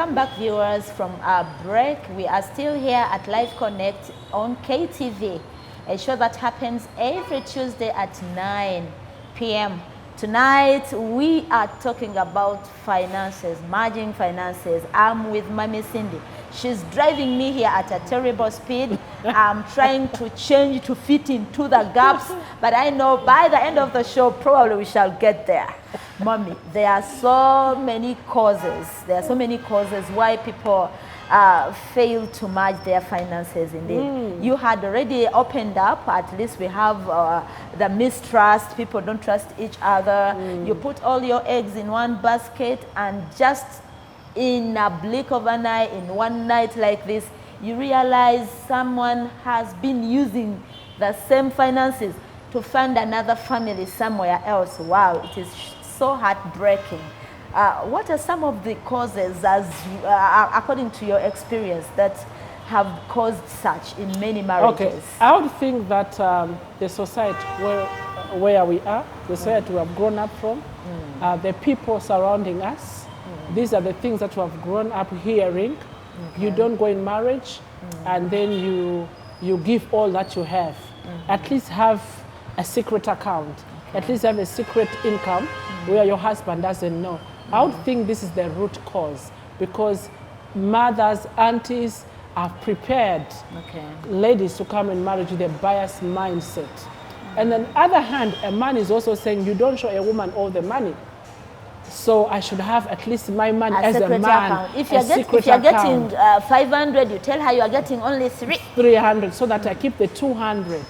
Welcome back, viewers, from our break. We are still here at Live Connect on KTV, a show that happens every Tuesday at 9 p.m. Tonight, we are talking about finances, managing finances. I'm with Mommy Cindy. She's driving me here at a terrible speed. I'm trying to change to fit into the gaps, but I know by the end of the show, probably we shall get there. Mommy, there are so many causes. There are so many causes why people fail to manage their finances indeed. You had already opened up, at least we have the mistrust, people don't trust each other. You put all your eggs in one basket, and just in a blink of an eye, in one night like this, you realize someone has been using the same finances to fund another family somewhere else. Wow, it is so heartbreaking. What are some of the causes, as according to your experience, that have caused such in many marriages? Okay, I would think that the society where we are, the society we have grown up from, the people surrounding us, these are the things that we have grown up hearing. You don't go in marriage and then you give all that you have. At least have a secret account. At least have a secret income where your husband doesn't know. I would think this is the root cause, because mothers, aunties have prepared ladies to come and marry with a biased mindset. And on the other hand, a man is also saying, you don't show a woman all the money, so I should have at least my money as a man. Account. If you're getting 500, you tell her you are getting only 300, so that I keep the 200.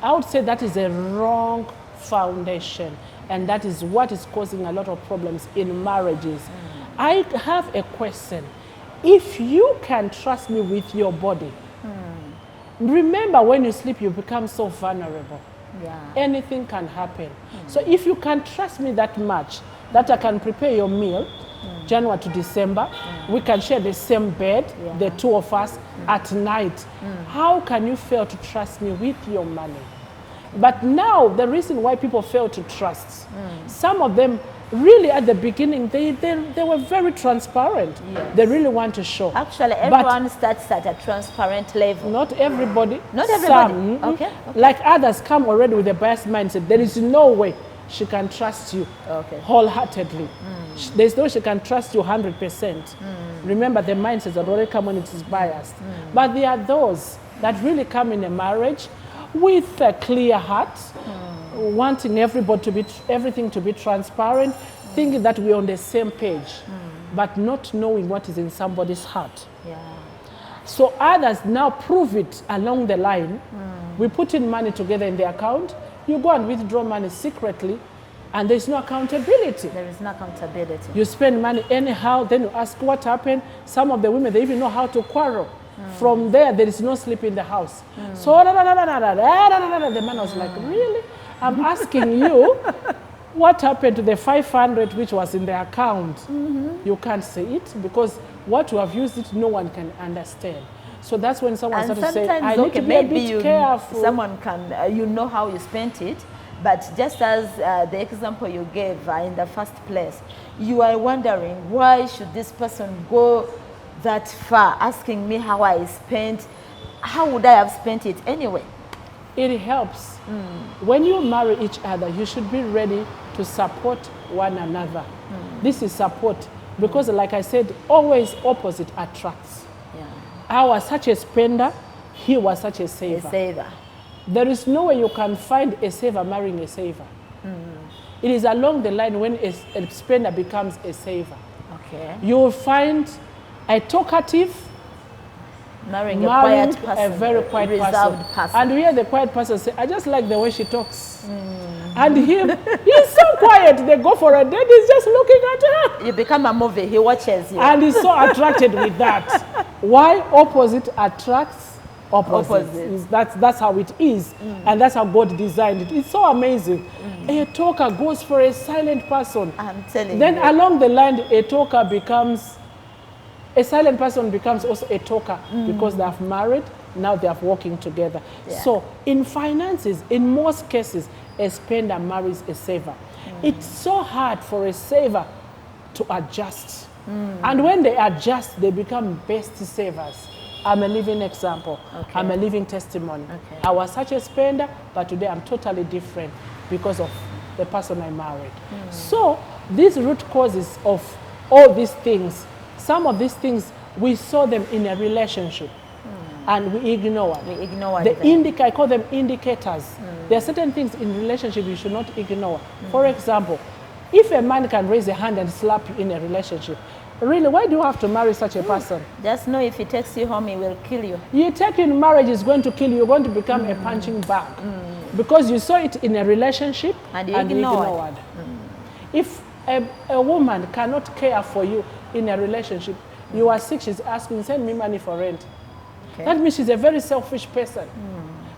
I would say that is a wrong foundation, and that is what is causing a lot of problems in marriages. I have a question. If you can trust me with your body, remember when you sleep you become so vulnerable. Anything can happen. So if you can trust me that much, that I can prepare your meal January to December, we can share the same bed, the two of us, at night, how can you fail to trust me with your money? But now, the reason why people fail to trust, some of them really at the beginning, they were very transparent. They really want to show. Actually, everyone starts at a transparent level. Not everybody. Not everybody. Some, Okay. Like others come already with a biased mindset. There is no way she can trust you wholeheartedly. There's no way she can trust you 100%. Remember, the mindset that already come when it is biased. But there are those that really come in a marriage with a clear heart, wanting everything to be transparent, thinking that we're on the same page, but not knowing what is in somebody's heart. So others now prove it along the line. We put in money together in the account, you go and withdraw money secretly, and there's no accountability. There is no accountability. You spend money anyhow, then you ask what happened. Some of the women, they even know how to quarrel. From there is no sleep in the house. So the man was like, really? I'm asking you, what happened to the 500 which was in the account? You can't say it, because what you have used it, no one can understand. So that's when someone started to say, I need to be a bit careful. Someone can, you know how you spent it, but just as the example you gave in the first place, you are wondering, why should this person go that far, asking me how I spent? How would I have spent it anyway? It helps. When you marry each other, you should be ready to support one another. This is support, because like I said, always opposite attracts. I was such a spender, he was such a saver. There is no way you can find a saver marrying a saver. It is along the line when a spender becomes a saver. You will find a talkative marrying a quiet person, a very quiet person. And we hear the quiet person say, I just like the way she talks. And him, he's so quiet. They go for a date, he's just looking at her. You become a movie, he watches you. And he's so attracted with that. Why? Opposite attracts opposite. That's how it is. And that's how God designed it. It's so amazing. A talker goes for a silent person. I'm telling you. Then along the line, a silent person becomes also a talker, because they have married, now they are working together. So in finances, in most cases, a spender marries a saver. It's so hard for a saver to adjust And when they adjust, they become best savers. I'm a living example. Okay. I'm a living testimony. Okay. I was such a spender, but today I'm totally different because of the person I married. So these root causes of all these things, some of these things, we saw them in a relationship and we ignored. I call them indicators. There are certain things in relationship you should not ignore. For example, if a man can raise a hand and slap you in a relationship, really, why do you have to marry such a person? Just know if he takes you home, he will kill you. You take in marriage is going to kill you. You're going to become a punching bag. Because you saw it in a relationship and you ignored. If a woman cannot care for you in a relationship, you are sick, she's asking, send me money for rent. Okay. That means she's a very selfish person.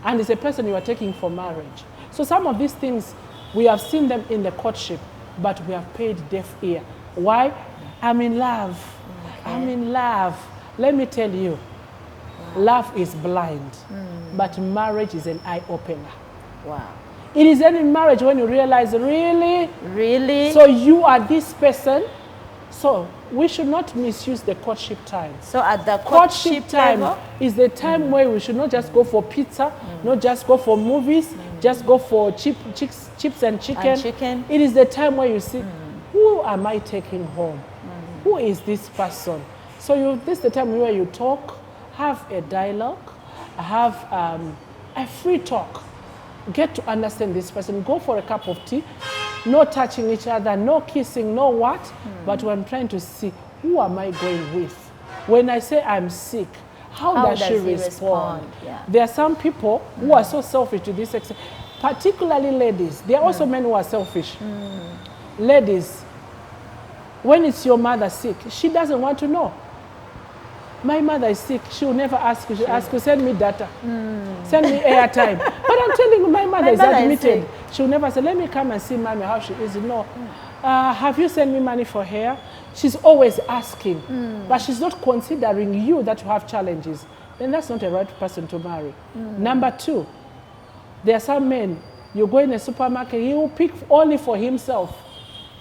And it's a person you are taking for marriage. So some of these things, we have seen them in the courtship, but we have paid deaf ear. Why? I'm in love. Okay. I'm in love. Let me tell you, love is blind, but marriage is an eye-opener. Wow. It is then in marriage when you realize, really? Really? So you are this person? So we should not misuse the courtship time. So at the courtship time level? Is the time where we should not just go for pizza, not just go for movies, just go for chips and chicken. It is the time where you see, who am I taking home? Who is this person? So this is the time where you talk, have a dialogue, have a free talk. Get to understand this person. Go for a cup of tea. No touching each other, no kissing, no what. But I'm trying to see, who am I going with? When I say I'm sick, how does she respond? Yeah. There are some people who are so selfish to this extent, particularly ladies. There are also men who are selfish. Ladies, when it's your mother sick, she doesn't want to know. My mother is sick. She will never ask you. She'll ask you, send me data. Send me airtime. But I'm telling you, my mother is admitted. She'll never say, let me come and see mommy how she is. No. Have you sent me money for hair? She's always asking. But she's not considering you that you have challenges. Then that's not a right person to marry. Number two, there are some men, you go in a supermarket, he will pick only for himself.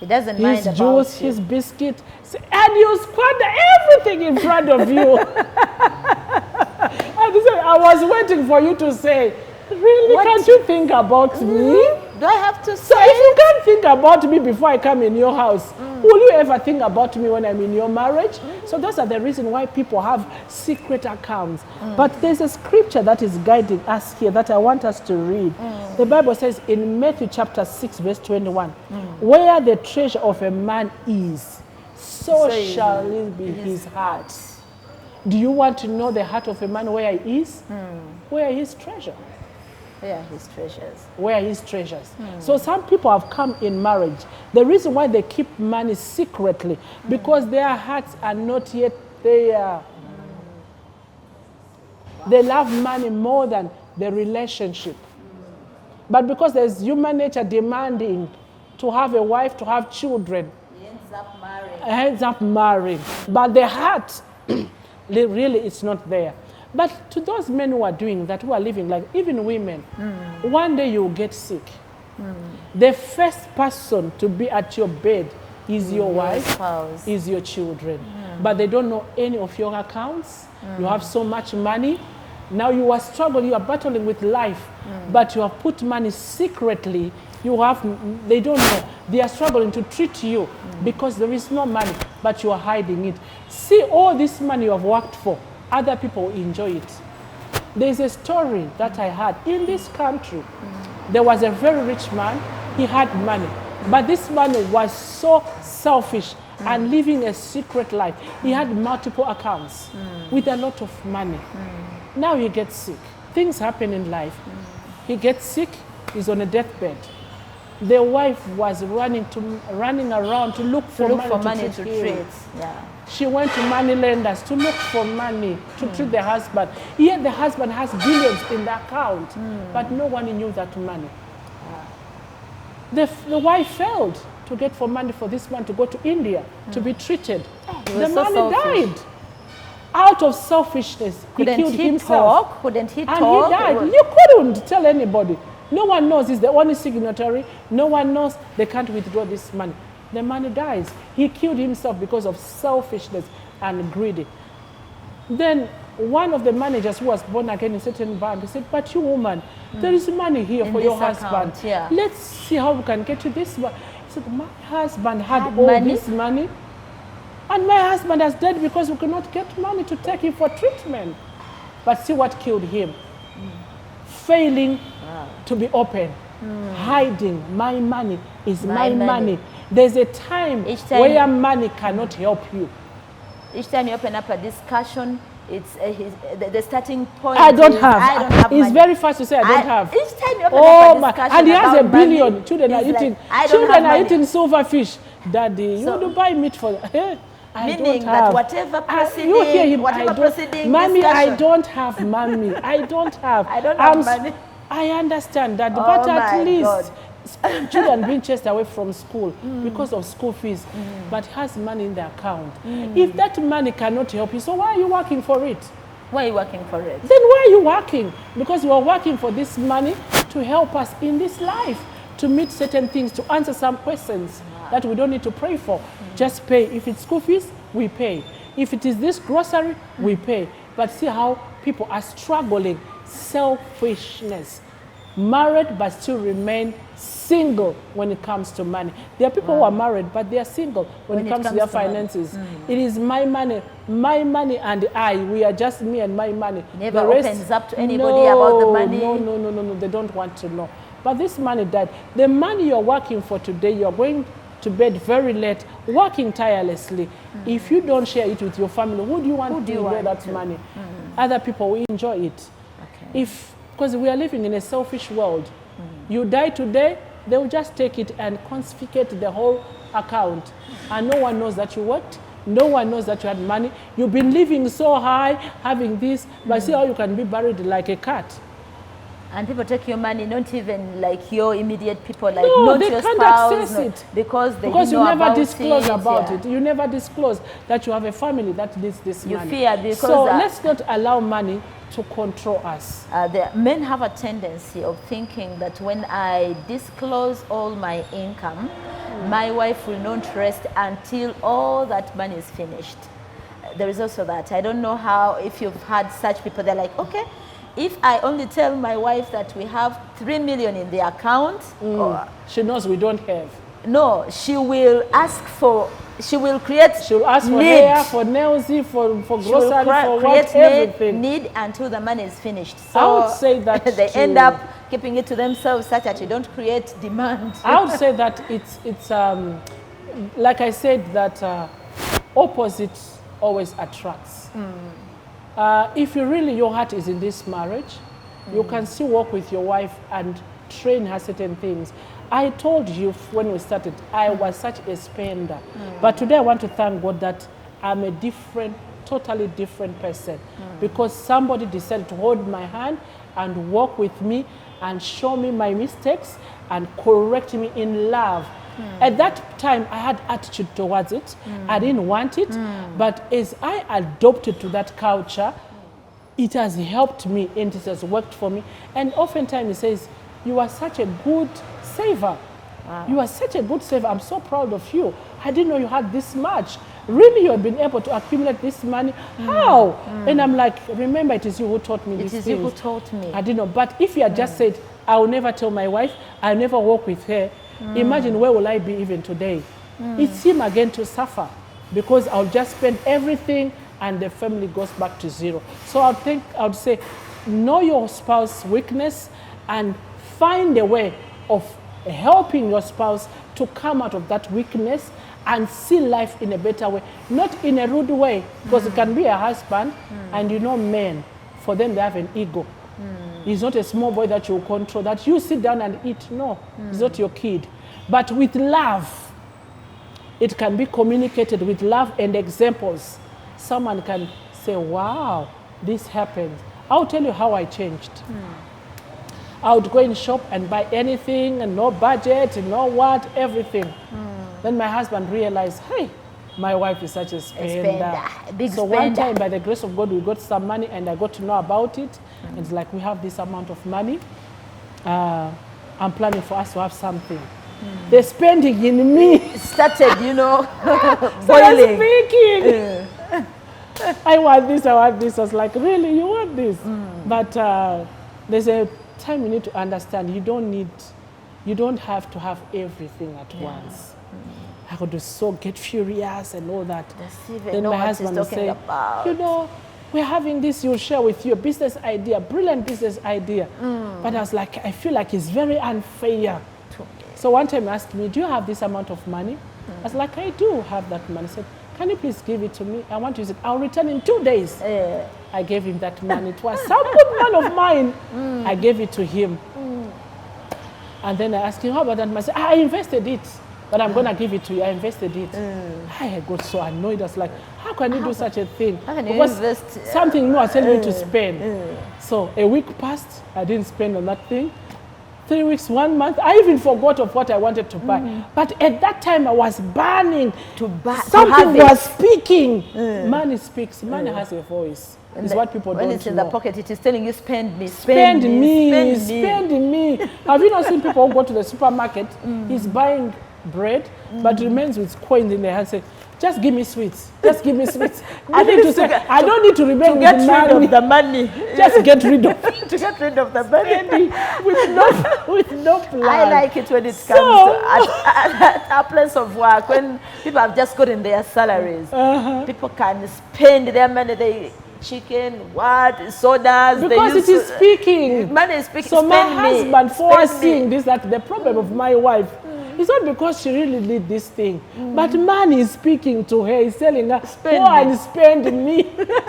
He doesn't mind his about juice, his biscuit, and you squander everything in front of you. And he said, I was waiting for you to say, really, can't you think about me? Do I have to say? So if you can't think about me before I come in your house, will you ever think about me when I'm in your marriage? So those are the reason why people have secret accounts. But there's a scripture that is guiding us here that I want us to read. The Bible says in Matthew chapter 6 verse 21, where the treasure of a man is, so shall it be his heart. Do you want to know the heart of a man where he is? Where is treasure? Where are his treasures? Where are his treasures? So some people have come in marriage. The reason why they keep money secretly, because their hearts are not yet there. They love money more than the relationship. But because there's human nature demanding to have a wife, to have children, he ends up marrying. But the heart, really, it's not there. But to those men who are doing that, who are living like, even women, one day you'll get sick. The first person to be at your bed is your wife, spouse. Is your children. But they don't know any of your accounts. You have so much money. Now you are struggling, you are battling with life, but you have put money secretly. They don't know. They are struggling to treat you because there is no money, but you are hiding it. See all this money you have worked for. Other people enjoy it. There's a story that I had in this country. There was a very rich man. He had money, but this man was so selfish and living a secret life. He had multiple accounts with a lot of money. Now he gets sick. Things happen in life. He gets sick. He's on a deathbed. The wife was running around to look for money to treat. Yeah. She went to money lenders to look for money to treat the husband. Yet the husband has billions in the account, but no one knew that money. The wife failed to get for money for this man to go to India to be treated. The man died. Out of selfishness, he killed himself. Couldn't he talk? And he died. You couldn't tell anybody. No one knows. He's the only signatory. No one knows. They can't withdraw this money. the money dies. He killed himself because of selfishness and greed. Then one of the managers who was born again in a certain bank, he said, but you woman, there is money here for your husband. Yeah. Let's see how we can get you this money. He said, my husband had all money? this money, and my husband has died because we could not get money to take him for treatment. But see what killed him? Failing to be open, hiding. My money is my money. There's a time where money cannot help you. Each time you open up a discussion, it's the starting point. I don't is, have. I don't have It's money. very fast to say I don't have. Each time you open up a discussion, and he has about a billion. Money, Children are like, eating. I don't Children have are money. eating silverfish. Daddy, you So, want to buy meat for that? I meaning don't that have. whatever proceeding, You hear him, whatever I don't, proceeding Mommy, discussion. I don't have mommy. I don't have. I don't have money. I understand that, Oh but my at least God. children being chased away from school because of school fees, but has money in the account. If that money cannot help you, so why are you working for it? Why are you working for it? Then why are you working? Because you are working for this money to help us in this life, to meet certain things, to answer some questions that we don't need to pray for. Just pay. If it's school fees, we pay. If it is this grocery, we pay. But see how people are struggling. Selfishness. Married but still remain single when it comes to money. There are people who are married but they are single when it comes to their finances. It is my money, and I. We are just me and my money. Never opens up to anybody about the money. No. They don't want to know. But this money died. The money you're working for today, you're going to bed very late, working tirelessly. If you don't share it with your family, who do you want to enjoy that money? Other people will enjoy it. Okay. Because we are living in a selfish world. You die today, they will just take it and confiscate the whole account. And no one knows that you worked. No one knows that you had money. You've been living so high, having this, but see how you can be buried like a cat. And people take your money, not even like your immediate people, like No, not they your can't spouse, access it. because they Because know you never about disclose about yeah. it. You never disclose that you have a family that needs this You money. fear because so let's not allow money to control us. The men have a tendency of thinking that when I disclose all my income, my wife will not rest until all that money is finished. There is also that. I don't know how, if you've had such people, they're like, okay, if I only tell my wife that we have 3 million in the account, She knows we don't have. no, she will ask for, she will create She'll ask for need. hair, for nails, for She will grocery, for create what, everything. need until the money is finished. So I would say that they too. end up keeping it to themselves such that you don't create demand. I would say that it's like I said, that opposite always attracts. If you really, your heart is in this marriage, you can still walk with your wife and train her certain things. I told you when we started, I was such a spender. But today I want to thank God that I'm a different, totally different person. Because somebody decided to hold my hand and walk with me and show me my mistakes and correct me in love. At that time, I had attitude towards it. I didn't want it. But as I adopted to that culture, it has helped me and it has worked for me. And oftentimes he says, you are such a good saver. Wow. You are such a good saver. I'm so proud of you. I didn't know you had this much. Really, you have been able to accumulate this money. How? And I'm like, remember, it is you who taught me these things. It is you who taught me. I didn't know. But if you had just said, I will never tell my wife, I'll never walk with her, imagine where will I be even today? It's him again to suffer because I'll just spend everything and the family goes back to zero. So I would say, know your spouse's weakness and find a way of helping your spouse to come out of that weakness and see life in a better way, not in a rude way, because it can be a husband, and you know men, for them they have an ego. He's not a small boy that you control, that you sit down and eat. No, he's not your kid. But with love, it can be communicated with love and examples. Someone can say, wow, this happened. I'll tell you how I changed. I would go in shop and buy anything and no budget and no what, everything. Then my husband realized, hey, my wife is such a spender. So one time, by the grace of God, we got some money and I got to know about it. It's like, we have this amount of money. I'm planning for us to have something. The spending in me It started, started boiling. speaking. I want this, I want this. I was like, really, you want this? But there's a time you need to understand you don't have to have everything at once. I could so get furious and all that. Then my husband would say, we're having this, you'll share with you a business idea, brilliant business idea. But I was like, I feel like it's very unfair. So one time he asked me, do you have this amount of money? I was like, I do have that money. He said, can you please give it to me? I want to use it. I'll return in 2 days. I gave him that money. It was some good man of mine. I gave it to him. And then I asked him, how about that money? I said, I invested it, but I'm going to give it to you. I invested it. I got so annoyed. I was like, how can you do such a thing? Because something new was telling me to spend. So a week passed. I didn't spend on that thing. 3 weeks, 1 month, I even forgot of what I wanted to buy. But at that time, I was burning to buy. Something was speaking. Money speaks. Money has a voice. It's what people don't know. When it's in the pocket, it is telling you, spend me, spend me. Have you not seen people who go to the supermarket, he's buying bread, but remains with coins in their hand, say, just give me sweets. Just give me sweets. I don't need to remain with the money. Get rid of the money. Just get rid of it. To get rid of the money. with no plan. I like it when it comes to at our place of work, when people have just gotten their salaries. People can spend their money. Chicken, sodas. Because it is speaking. Money is speaking. So my husband foreseeing this, that the problem of my wife, it's not because she really did this thing, but money is speaking to her. He's telling her, go and spend me.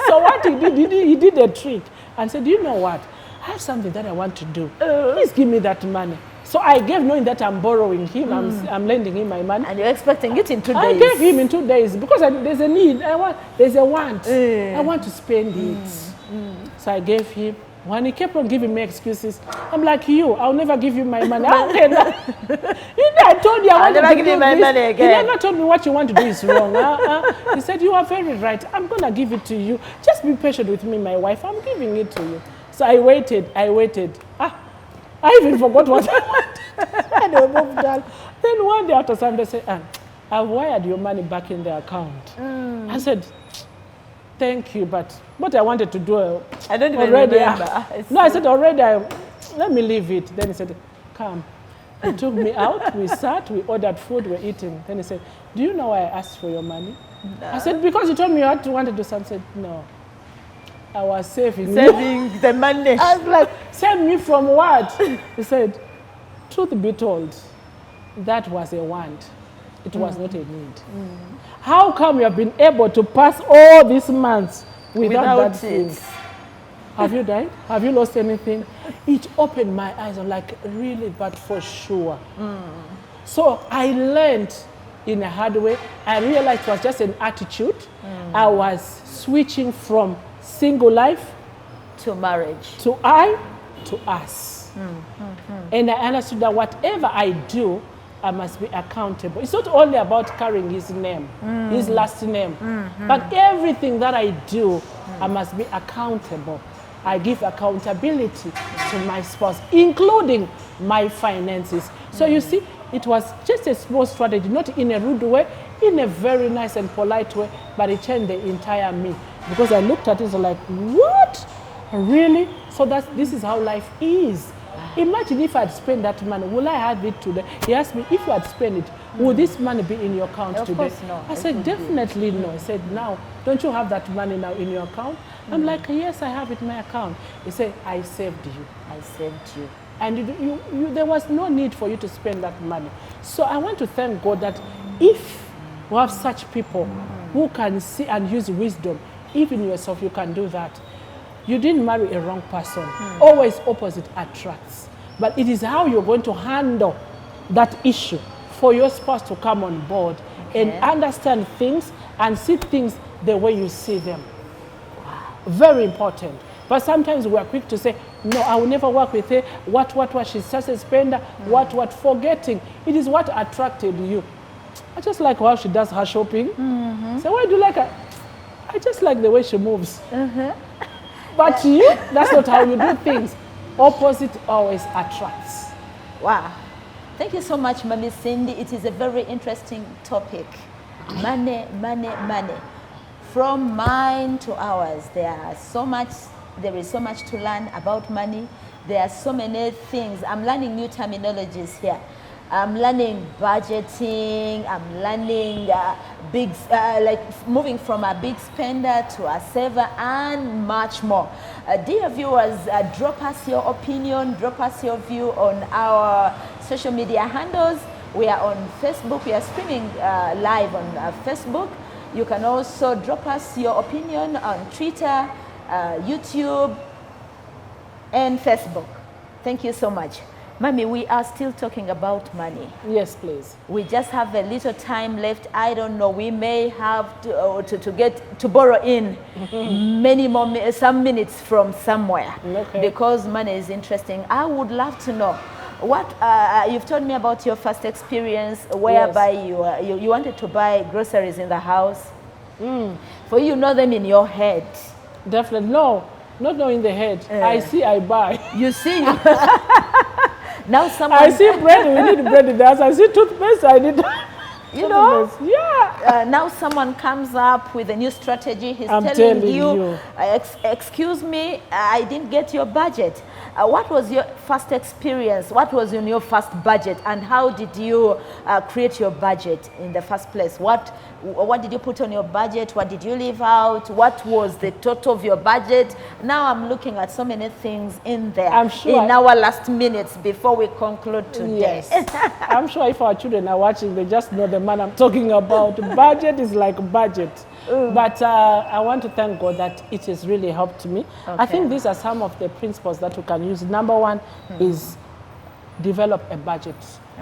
So what he did a trick and said, you know what? I have something that I want to do. Please give me that money. So I gave, knowing that I'm borrowing him, I'm lending him my money. And you're expecting it in 2 days. I gave him in 2 days because there's a need. There's a want. I want to spend it. So I gave him. When he kept on giving me excuses, I'm like, I'll never give you my money. How can I? I told you I'll never give you my money again. He never told me what you want to do is wrong. He said, you are very right. I'm going to give it to you. Just be patient with me, my wife. I'm giving it to you. So I waited. I even forgot what I wanted. And I moved on. Then one day after some, they said, I've wired your money back in the account. I said, thank you, but what I wanted to do I don't even remember. No, I said already, let me leave it. Then he said, come. He took me out, we sat, we ordered food, we're eating. Then he said, do you know why I asked for your money? No. I said, because you told me you wanted to do something. I said, no. I was saving the money. I was like, save me from what? He said, truth be told, that was a want. It was not a need. How come you have been able to pass all these months without that thing? Have you died? Have you lost anything? It opened my eyes. I'm like, really, but for sure. So I learned in a hard way. I realized it was just an attitude. I was switching from single life to marriage, to us. And I understood that whatever I do, I must be accountable. It's not only about carrying his name, his last name, but everything that I do, I must be accountable. I give accountability to my spouse, including my finances. So you see, it was just a small strategy, not in a rude way, in a very nice and polite way, but it changed the entire me. Because I looked at it and like, what? Really? So this is how life is. Imagine if I'd spent that money, will I have it today? He asked me, if you had spent it, would this money be in your account today? Of course not. I said, definitely no. He said, now, don't you have that money now in your account? I'm like, yes, I have it in my account. He said, I saved you. I saved you. And there was no need for you to spend that money. So I want to thank God that if we have such people who can see and use wisdom, even yourself, you can do that. You didn't marry a wrong person. Always opposite attracts. But it is how you're going to handle that issue for your spouse to come on board and understand things and see things the way you see them. Very important. But sometimes we are quick to say, no, I will never work with her. What, she's such a spender. What, forgetting. It is what attracted you. I just like how she does her shopping. So why do you like her? I just like the way she moves. But that's not how you do things. Opposite always attracts. Wow. Thank you so much, Mami Cindy. It is a very interesting topic. Money, money, money. From mine to ours, there is so much to learn about money. There are so many things. I'm learning new terminologies here. I'm learning budgeting. I'm learning like moving from a big spender to a saver and much more. Dear viewers, drop us your opinion, drop us your view on our social media handles. We are on Facebook. We are streaming live on Facebook. You can also drop us your opinion on Twitter, YouTube, and Facebook. Thank you so much. Mami, we are still talking about money. Yes, please. We just have a little time left. I don't know. We may have to borrow in many more, some minutes from somewhere. Okay. Because money is interesting. I would love to know what you've told me about your first experience, whereby you wanted to buy groceries in the house. For you know them in your head. Definitely. No, not in the head. I see, I buy. You see. Now someone... I see bread, we need bread in the house. I see toothpaste, I need... You know? Yeah. Now someone comes up with a new strategy. He's I'm telling you. Excuse me, I didn't get your budget. What was your first experience? What was in your first budget? And how did you create your budget in the first place? What did you put on your budget? What did you leave out? What was the total of your budget? Now I'm looking at so many things in there. I'm sure in our last minutes before we conclude today. Yes. I'm sure if our children are watching, they just know the man I'm talking about. Budget is like budget. But I want to thank God that it has really helped me. Okay. I think these are some of the principles that we can use. Number one is develop a budget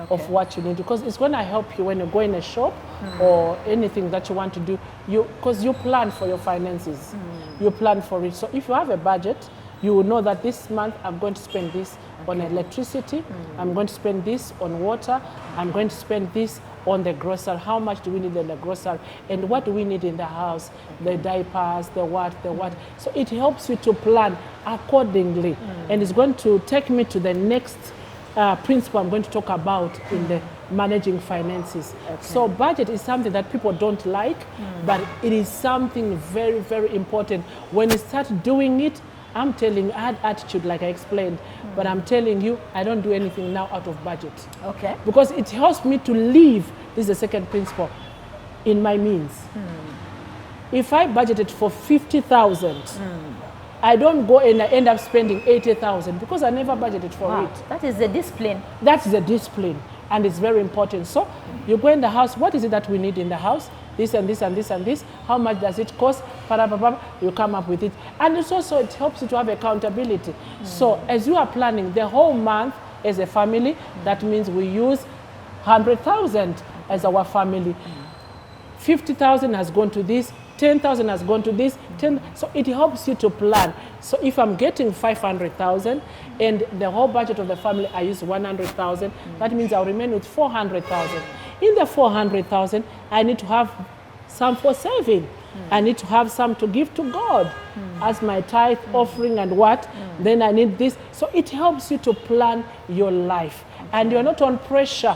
of what you need, because it's going to help you when you go in a shop or anything that you want to do. Because you plan for your finances. You plan for it. So if you have a budget, you will know that this month I'm going to spend this on electricity, I'm going to spend this on water, I'm going to spend this on the grocery. How much do we need in the grocery? And what do we need in the house? The diapers, the what. So it helps you to plan accordingly. And it's going to take me to the next principle I'm going to talk about in the managing finances. So budget is something that people don't like, but it is something very, very important. When you start doing it, I'm telling you, I had attitude like I explained, but I'm telling you, I don't do anything now out of budget. Okay. Because it helps me to live, this is the second principle, in my means. If I budgeted for 50,000, I don't go and I end up spending 80,000 because I never budgeted for it. That is the discipline. That's the discipline, and it's very important. So you go in the house, what is it that we need in the house? This and this and this and this. How much does it cost? You come up with it. And it's also, it helps you to have accountability. So as you are planning the whole month as a family, that means we use 100,000 as our family. 50,000 has gone to this, 10,000 has gone to this, 10. So it helps you to plan. So if I'm getting 500,000 and the whole budget of the family, I use 100,000, that means I'll remain with 400,000. In the 400,000, I need to have some for saving. I need to have some to give to God as my tithe offering and what. Then I need this. So it helps you to plan your life. And you're not on pressure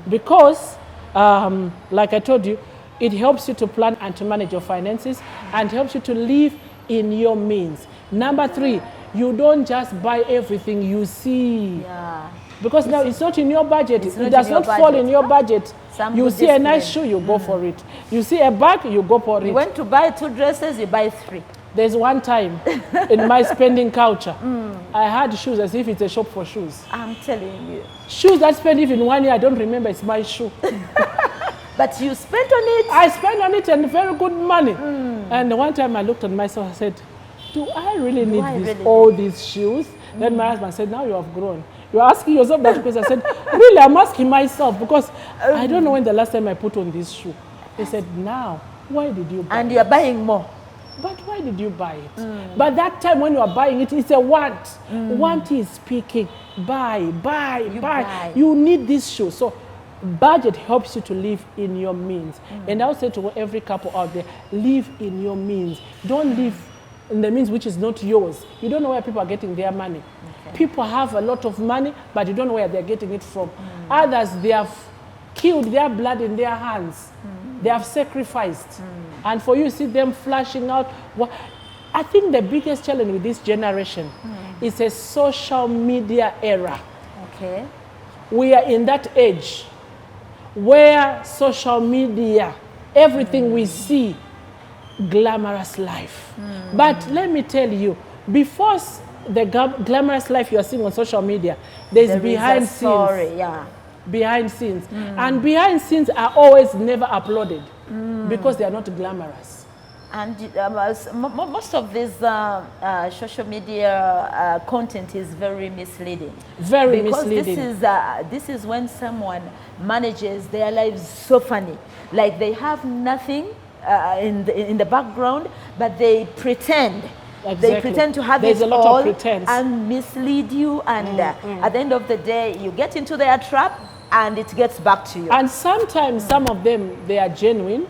because, like I told you, it helps you to plan and to manage your finances and helps you to live in your means. Number 3, you don't just buy everything you see. Because now it's not in your budget. It does not fall in your budget. You see a nice shoe, you go for it. You see a bag, you go for it. You went to buy 2 dresses, you buy 3. There's one time in my spending culture, I had shoes as if it's a shop for shoes. I'm telling you. Shoes that spend even 1 year, I don't remember it's my shoe. But you spent on it? I spent on it and very good money. And one time I looked at myself, I said, do I really need all these shoes? Then my husband said, now you have grown. You're asking yourself that because I said, really, I'm asking myself because I don't know when the last time I put on this shoe. He said, now, why did you buy it? And you're buying more. But why did you buy it? But that time when you are buying it, it's a want. Want is speaking. Buy. You need this shoe. So budget helps you to live in your means. And I would say to every couple out there, live in your means. Don't live in the means which is not yours. You don't know where people are getting their money. People have a lot of money, but you don't know where they're getting it from. Others, they have killed their blood in their hands. They have sacrificed. And for you, see them flashing out. I think the biggest challenge with this generation is a social media era. Okay. We are in that age where social media, everything we see, glamorous life. But let me tell you, before the glamorous life you are seeing on social media, there behind scenes. Story, yeah. Behind scenes. And behind scenes are always never uploaded because they are not glamorous. And most of this social media content is very misleading. Very because misleading. This is when someone manages their lives so funny. Like they have nothing in the background, but they pretend. Exactly. They pretend to have There's it a lot all of pretense. and mislead you. And at the end of the day, you get into their trap and it gets back to you. And sometimes some of them, they are genuine.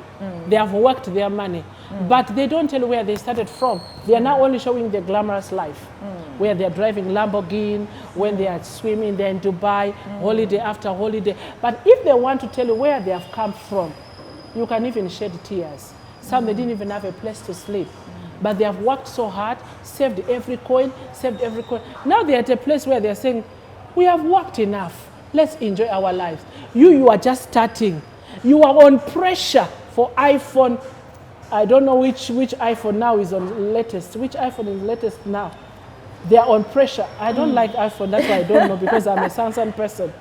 They have worked their money. But they don't tell where they started from. They are now only showing the glamorous life, where they are driving Lamborghini, when they are swimming, they're in Dubai, holiday after holiday. But if they want to tell you where they have come from, you can even shed tears. Some, they didn't even have a place to sleep. But they have worked so hard, saved every coin, saved every coin. Now they're at a place where they're saying, we have worked enough. Let's enjoy our lives. You are just starting. You are on pressure for iPhone. I don't know which iPhone now is on latest. Which iPhone is latest now? They are on pressure. I don't like iPhone, that's why I don't know, because I'm a Samsung person.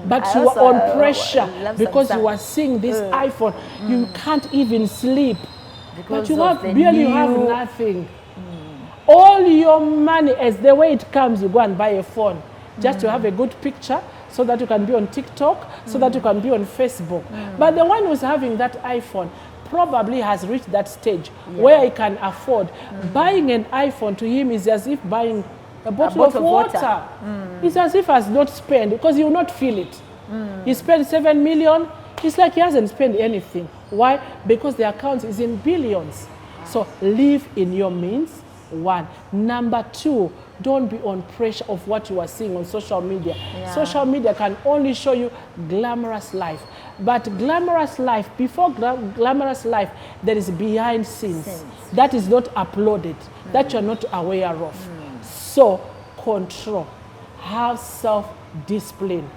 But you are on pressure because you are seeing this iPhone. You can't even sleep. But you have barely you have nothing. All your money, as the way it comes, you go and buy a phone just to have a good picture, so that you can be on TikTok, so that you can be on Facebook. But the one who's having that iPhone probably has reached that stage where he can afford. Buying an iPhone to him is as if buying a bottle of water. It's as if he has not spent, because he will not feel it. He spent 7 million. It's like he hasn't spent anything. Why? Because the account is in billions. So live in your means, one. Number two, don't be on pressure of what you are seeing on social media. Social media can only show you glamorous life. But glamorous life, before glamorous life, there is behind scenes. That is not uploaded, that you're not aware of. So control, have self-discipline.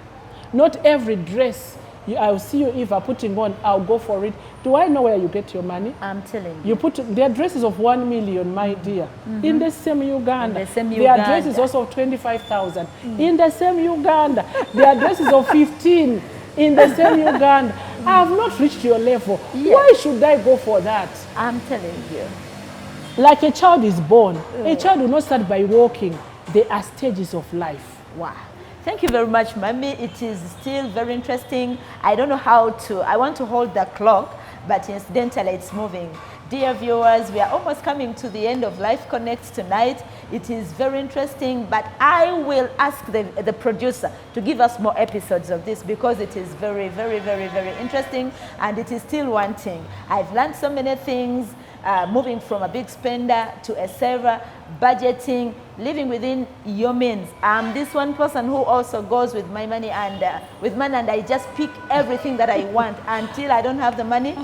Not every dress I'll see you, Eva, putting on, I'll go for it. Do I know where you get your money? I'm telling you. You put their dresses of 1 million, my dear, in the same Uganda. In the same Their Uganda. dresses also of 25,000 in the same Uganda. Their dresses of 15 in the same Uganda. I have not reached your level. Why should I go for that? I'm telling you. Like a child is born. A child will not start by walking. There are stages of life. Wow. Thank you very much, Mami. It is still very interesting. I don't know how to, I want to hold the clock, but incidentally it's moving. Dear viewers, we are almost coming to the end of Life Connect tonight. It is very interesting, but I will ask the producer to give us more episodes of this, because it is very, very, very, very interesting, and it is still one thing. I've learned so many things, moving from a big spender to a saver, budgeting, living within your means. I'm this one person who also goes with my money and and I just pick everything that I want until I don't have the money.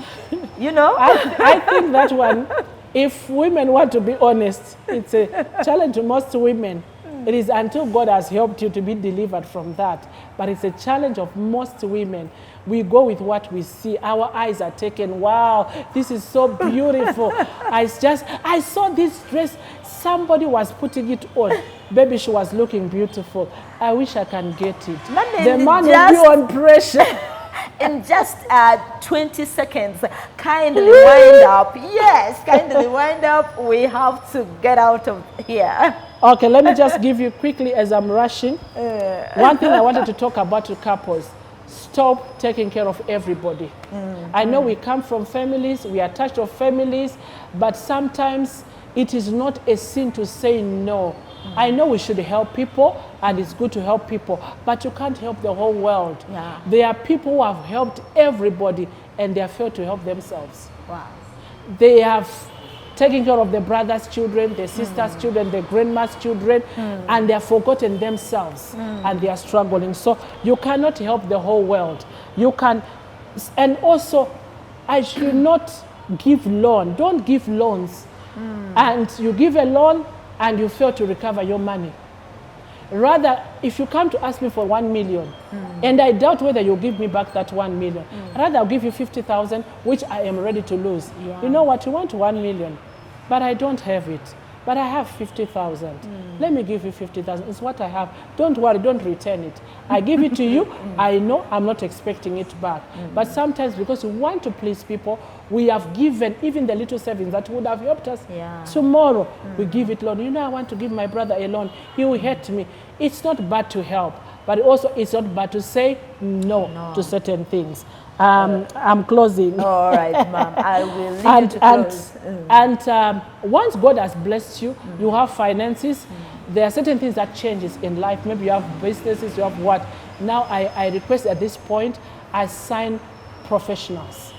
You know? I think that one, if women want to be honest, it's a challenge to most women. It is until God has helped you to be delivered from that. But it's a challenge of most women. We go with what we see. Our eyes are taken. Wow, this is so beautiful. I saw this dress. Somebody was putting it on. Baby, she was looking beautiful. I wish I can get it. The man will be on pressure. In just 20 seconds, kindly wind up. Yes, kindly wind up. We have to get out of here. Okay, let me just give you quickly as I'm rushing. One thing I wanted to talk about to couples. Stop taking care of everybody. I know we come from families, we are attached to families, but sometimes it is not a sin to say no. I know we should help people, and it's good to help people, but you can't help the whole world. There are people who have helped everybody, and they have failed to help themselves. Wow. They have taking care of the brother's children, the sister's children, the grandma's children, and they have forgotten themselves and they are struggling. So you cannot help the whole world. You can, and also, I should not give loan. Don't give loans. And you give a loan and you fail to recover your money. Rather, if you come to ask me for 1 million, and I doubt whether you'll give me back that 1 million, rather I'll give you 50,000, which I am ready to lose. Yeah. You know what, you want 1 million, but I don't have it. But I have 50,000. Let me give you 50,000. It's what I have. Don't worry, don't return it. I give it to you. I know I'm not expecting it back. But sometimes because we want to please people, we have given even the little savings that would have helped us. Yeah. Tomorrow, we give it loan. You know, I want to give my brother a loan. He will hurt me. It's not bad to help, but also it's not bad to say no to certain things. I'm closing. All right, Mom. I will leave you to close. And once God has blessed you, you have finances, there are certain things that changes in life. Maybe you have businesses, you have what. Now I request at this point, assign professionals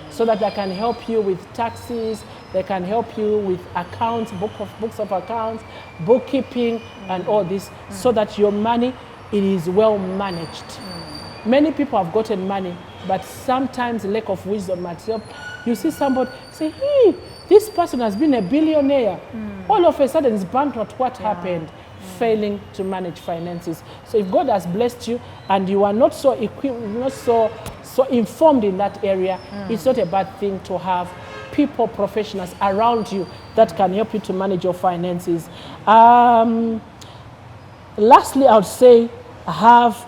so that they can help you with taxes, they can help you with accounts, books of accounts, bookkeeping, and all this, so that your money, it is well managed. Many people have gotten money, but sometimes lack of wisdom might help. You see somebody say, hey, this person has been a billionaire. All of a sudden it's bankrupt. What happened? Failing to manage finances. So if God has blessed you and you are not so equipped, not so informed in that area, it's not a bad thing to have people, professionals around you that can help you to manage your finances. Lastly, I would say have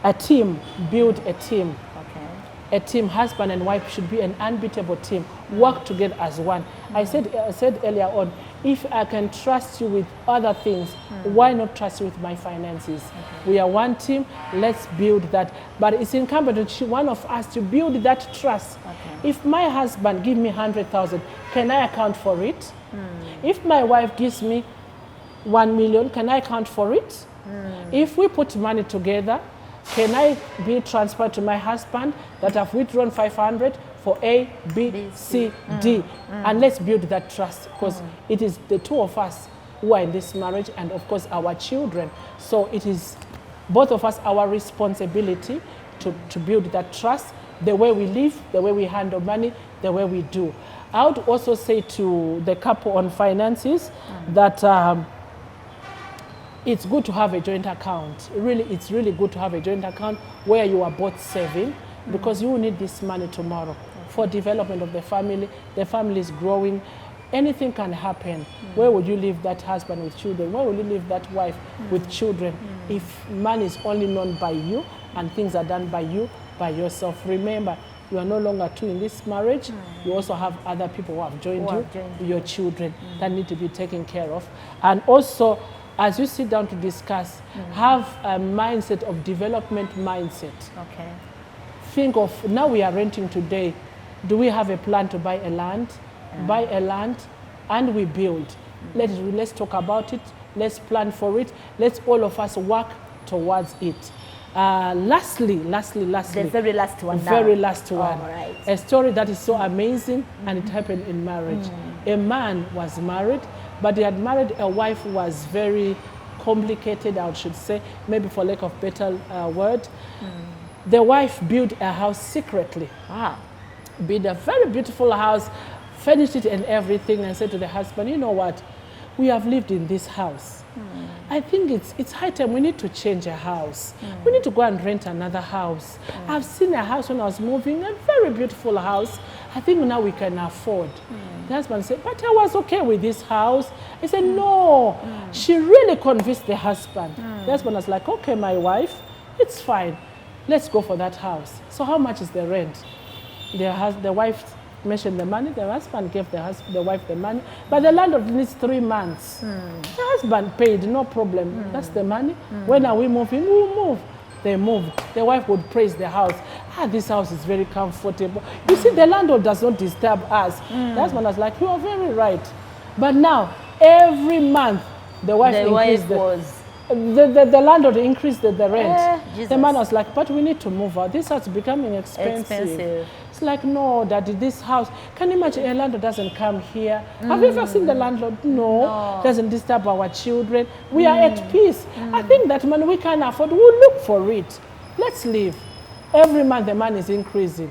a team, build a team. Okay. A team, husband and wife should be an unbeatable team. Work together as one. I said earlier on, if I can trust you with other things, why not trust you with my finances? Okay. We are one team, let's build that. But it's incumbent on one of us to build that trust. Okay. If my husband gives me 100,000, can I account for it? If my wife gives me 1 million, can I account for it? If we put money together, can I be transparent to my husband that I've withdrawn 500 for A, B, C, D? And let's build that trust, because it is the two of us who are in this marriage, and of course our children. So it is both of us, our responsibility to build that trust, the way we live, the way we handle money, the way we do. I would also say to the couple on finances that it's good to have a joint account. Really, it's really good to have a joint account where you are both saving, because you will need this money tomorrow for development of the family. The family is growing. Anything can happen. Where would you leave that husband with children? Where will you leave that wife with children if money is only known by you and things are done by you, by yourself? Remember, you are no longer two in this marriage. You also have other people who have joined you, your children that need to be taken care of. And also, as you sit down to discuss, have a mindset of development mindset. Okay. Think of, now we are renting today. Do we have a plan to buy a land? Buy a land and we build. Let's talk about it. Let's plan for it. Let's all of us work towards it. Lastly. The very last one now. Very last one. All right. A story that is so amazing, and it happened in marriage. A man was married, but he had married a wife who was very complicated, I should say, maybe for lack of better word. The wife built a house secretly. Built a very beautiful house, finished it and everything, and said to the husband, you know what, we have lived in this house. I think it's high time we need to change a house. We need to go and rent another house. I've seen a house when I was moving, a very beautiful house. I think now we can afford. The husband said, but I was okay with this house. He said, no. She really convinced the husband. The husband was like, okay, my wife, it's fine. Let's go for that house. So how much is the rent? The wife mentioned the money. The husband gave the wife the money. But the landlord needs 3 months. The husband paid, no problem. That's the money. When are we moving? We'll move. They moved. The wife would praise the house. This house is very comfortable. You see, the landlord does not disturb us. The husband was like, you are very right. But now, every month, the wife increased The landlord increased the rent. Jesus. The man was like, but we need to move out. This house is becoming expensive. It's like, no, Daddy, this house. Can you imagine a landlord doesn't come here? Have you ever seen the landlord? No. Doesn't disturb our children. We are at peace. I think that money we can afford, we'll look for it. Let's live. Every month the man is increasing.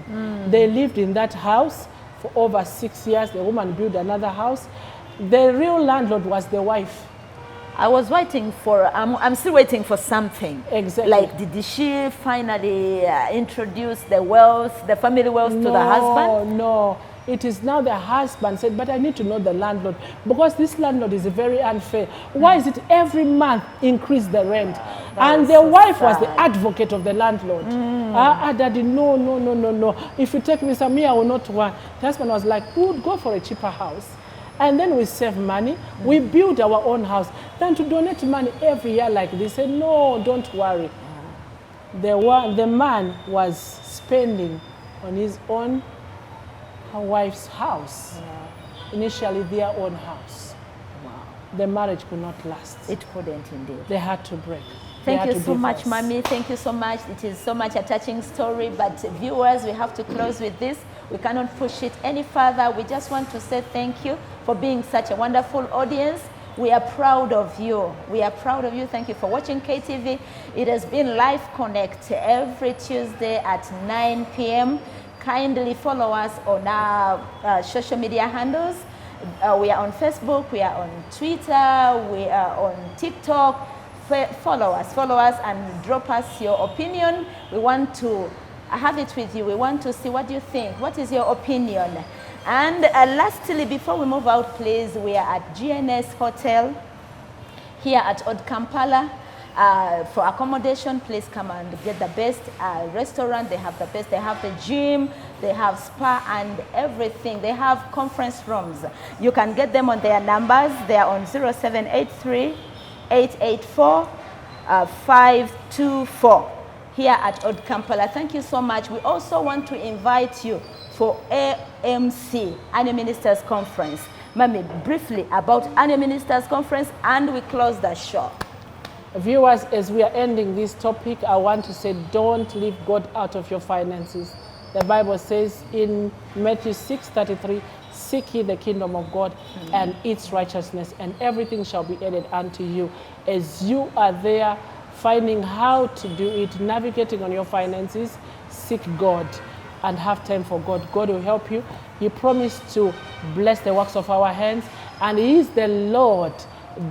They lived in that house for over 6 years. The woman built another house. The real landlord was the wife. I was waiting for, I'm still waiting for something. Exactly. Like, did she finally introduce the wealth, the family wealth to the husband? No. It is now the husband said, but I need to know the landlord because this landlord is very unfair. Why is it every month increase the rent? And the wife was the advocate of the landlord. Daddy, no. If you take me somewhere, I will not want. The husband was like, we would go for a cheaper house. And then we save money. We build our own house. Then to donate money every year like this, say, no, don't worry. The man was spending on his own wife's house. Initially their own house. The marriage could not last. It couldn't indeed. They had to break. Thank you so much, Mommy. Thank you so much. It is so much a touching story, but viewers, we have to close with this. We cannot push it any further. We just want to say thank you for being such a wonderful audience. We are proud of you. We are proud of you. Thank you for watching KTV. It has been Live Connect every Tuesday at 9 p.m. Kindly follow us on our social media handles. We are on Facebook, we are on Twitter, we are on TikTok. Follow us and drop us your opinion. We want to have it with you. We want to see what you think. What is your opinion? And lastly, before we move out, please, we are at GNS Hotel here at Old Kampala. For accommodation, please come and get the best restaurant. They have the best. They have the gym, they have spa and everything. They have conference rooms. You can get them on their numbers. They are on 0783 884 524 here at Old Kampala. Thank you so much. We also want to invite you for AMC, Annual Ministers Conference. Mami, briefly about Annual Ministers Conference, and we close the show. Viewers, as we are ending this topic, I want to say don't leave God out of your finances. The Bible says in Matthew 6:33, seek ye the kingdom of God and its righteousness, and everything shall be added unto you. As you are there finding how to do it, navigating on your finances, seek God and have time for God. God will help you. He promised to bless the works of our hands, and He is the Lord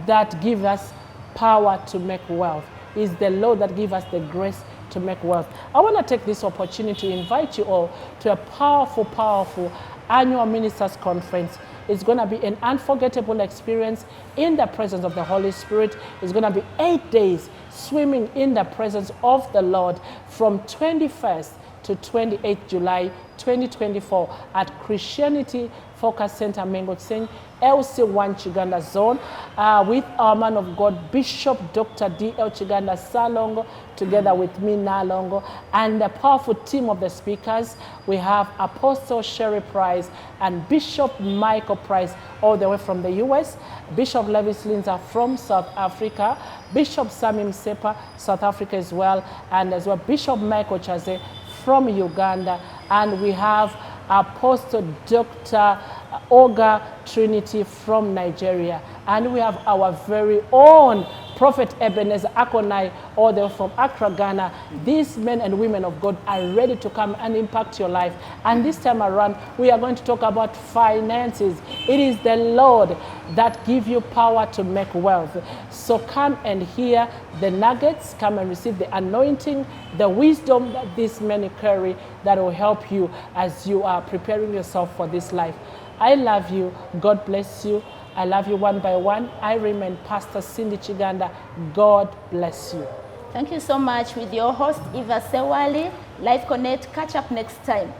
that gives us power to make wealth. He is the Lord that gives us the grace to make wealth. I want to take this opportunity to invite you all to a powerful annual ministers conference. It's going to be an unforgettable experience in the presence of the Holy Spirit. It's going to be 8 days swimming in the presence of the Lord from 21st to 28th July 2024 at Christianity Focus Center, Mengotseng, LC1 Kiganda Zone, with our man of God, Bishop Dr. D.L. Kiganda Salongo, together with me, Nalongo, and the powerful team of the speakers. We have Apostle Sherry Price and Bishop Michael Price, all the way from the U.S., Bishop Levis Linza from South Africa, Bishop Samim Sepa, South Africa as well, and as well Bishop Michael Chaze from Uganda, and we have Apostle Dr. Oga Trinity from Nigeria, and we have our very own Prophet Ebenezer Akonai, all the way from Accra, Ghana. These men and women of God are ready to come and impact your life. And this time around, we are going to talk about finances. It is the Lord that gives you power to make wealth. So come and hear the nuggets, come and receive the anointing, the wisdom that these men carry that will help you as you are preparing yourself for this life. I love you. God bless you. I love you one by one. I remain Pastor Cindy Kiganda. God bless you. Thank you so much with your host, Eva Sewali. Live Connect. Catch up next time.